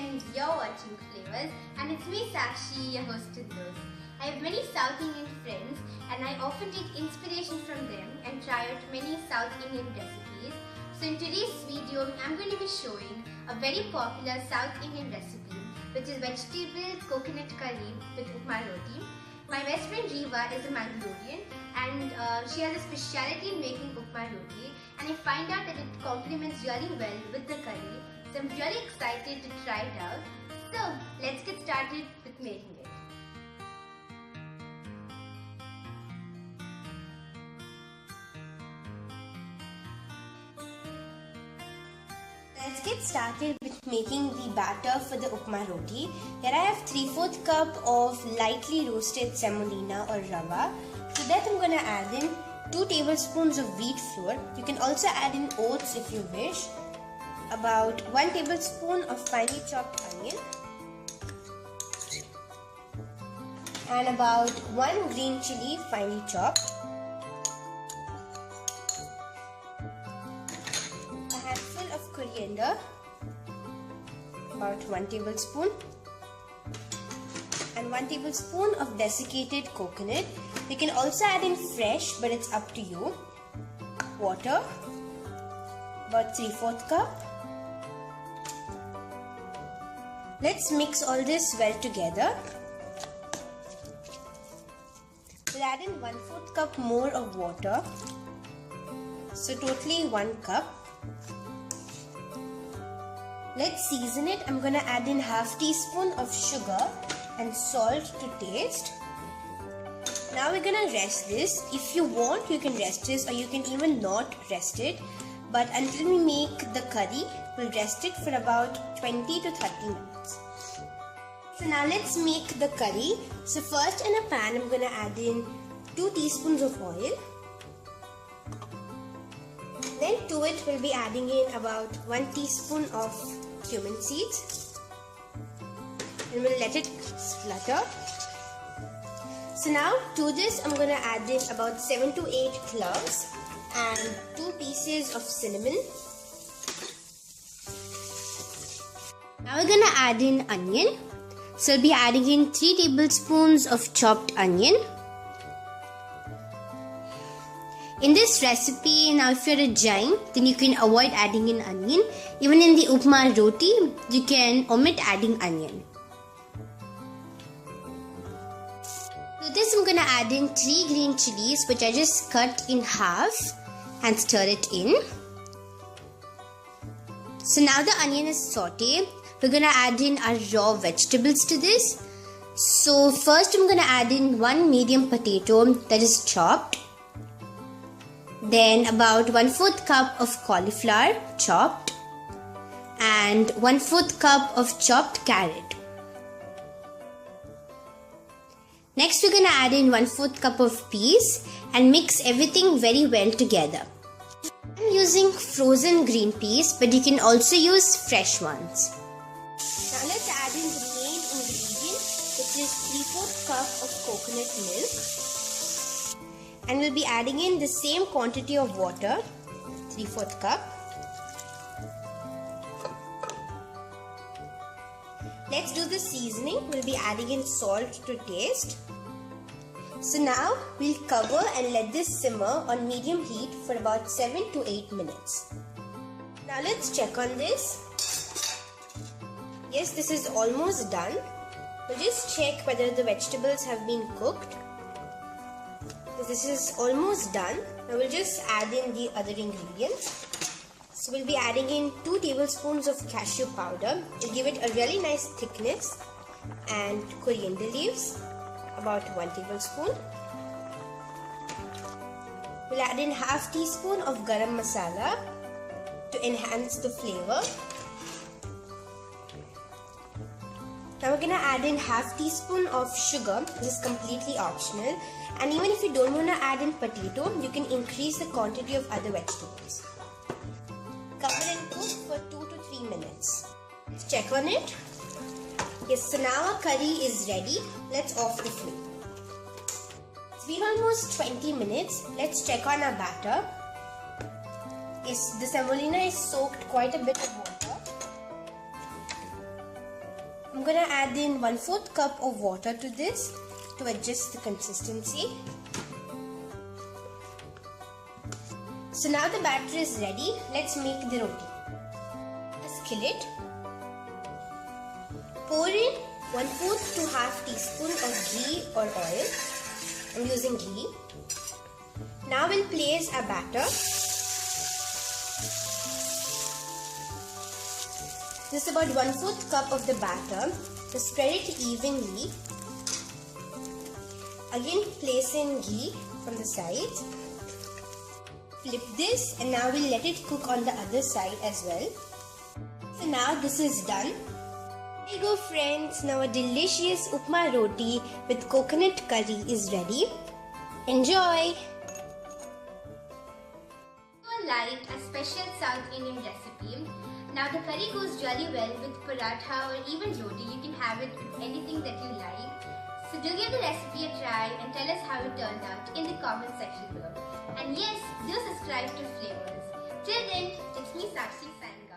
friends, you're watching Flavors and it's me Sakshi, your host to those. I have many South Indian friends and I often take inspiration from them and try out many South Indian recipes. So in today's video, I'm going to be showing a very popular South Indian recipe which is vegetable coconut curry with upma roti. My best friend Riva is a Mangalorean and she has a speciality in making upma roti, and I find out that it complements really well with the curry. So I'm really excited to try it out. So let's get started with making it. Let's get started with making the batter for the upma roti. Here I have 3/4 cup of lightly roasted semolina or rava. To that I'm going to add in 2 tablespoons of wheat flour. You can also add in oats if you wish. About 1 tablespoon of finely chopped onion. And about 1 green chili finely chopped. Of coriander, about 1 tablespoon, and 1 tablespoon of desiccated coconut. You can also add in fresh, but it's up to you. Water, about 3/4 cup. Let's mix all this well together. We'll add in 1/4 cup more of water, so totally 1 cup. Let's season it. I'm going to add in ½ teaspoon of sugar and salt to taste. Now we're going to rest this. If you want, you can rest this or you can even not rest it. But until we make the curry, we'll rest it for about 20 to 30 minutes. So now let's make the curry. So first in a pan, I'm going to add in 2 teaspoons of oil. Then to it, we'll be adding in about 1 teaspoon of cumin seeds, and we'll let it splutter. So now to this, I'm going to add in about 7 to 8 cloves and 2 pieces of cinnamon. Now we're going to add in onion. So we'll be adding in 3 tablespoons of chopped onion. In this recipe, now if you're a Jain, then you can avoid adding in onion. Even in the upma roti, you can omit adding onion. To this, I'm going to add in 3 green chilies, which I just cut in half and stir it in. So now the onion is sauteed. We're going to add in our raw vegetables to this. So first, I'm going to add in 1 medium potato that is chopped. Then about 1/4 cup of cauliflower chopped and 1/4 cup of chopped carrot. Next we're going to add in 1/4 cup of peas and mix everything very well together. I'm using frozen green peas, but you can also use fresh ones. Now let's add in the main ingredient, which is 3/4 cup of coconut milk. And we'll be adding in the same quantity of water, 3/4 cup. Let's do the seasoning. We'll be adding in salt to taste. So now we'll cover and let this simmer on medium heat for about 7 to 8 minutes. Now let's check on this. Yes, this is almost done. We'll just check whether the vegetables have been cooked. This is almost done. Now we'll just add in the other ingredients. So we'll be adding in 2 tablespoons of cashew powder. It'll give it a really nice thickness. And coriander leaves, about 1 tablespoon. We'll add in ½ teaspoon of garam masala to enhance the flavor. Now we're going to add in ½ teaspoon of sugar. This is completely optional. And even if you don't want to add in potato, you can increase the quantity of other vegetables. Cover and cook for 2 to 3 minutes. Let's check on it. Yes, so now our curry is ready. Let's off the flame. It's been almost 20 minutes. Let's check on our batter. Yes, the semolina is soaked quite a bit of water. I'm gonna add in 1/4 cup of water to this to adjust the consistency. So now the batter is ready. Let's make the roti. A skillet. Pour in 1/4 to half teaspoon of ghee or oil. I'm using ghee. Now we'll place a batter. This is about 1/4 cup of the batter. So spread it evenly. Again place in ghee from the sides. Flip this and now we'll let it cook on the other side as well. So now this is done. There you go friends, now a delicious upma roti with coconut curry is ready. Enjoy! Like a special South Indian recipe. Now the curry goes really well with paratha or even roti. You can have it with anything that you like. So do give the recipe a try and tell us how it turned out in the comment section below. And yes, do subscribe to Flavors. Till then, it's me Sakshi signing off.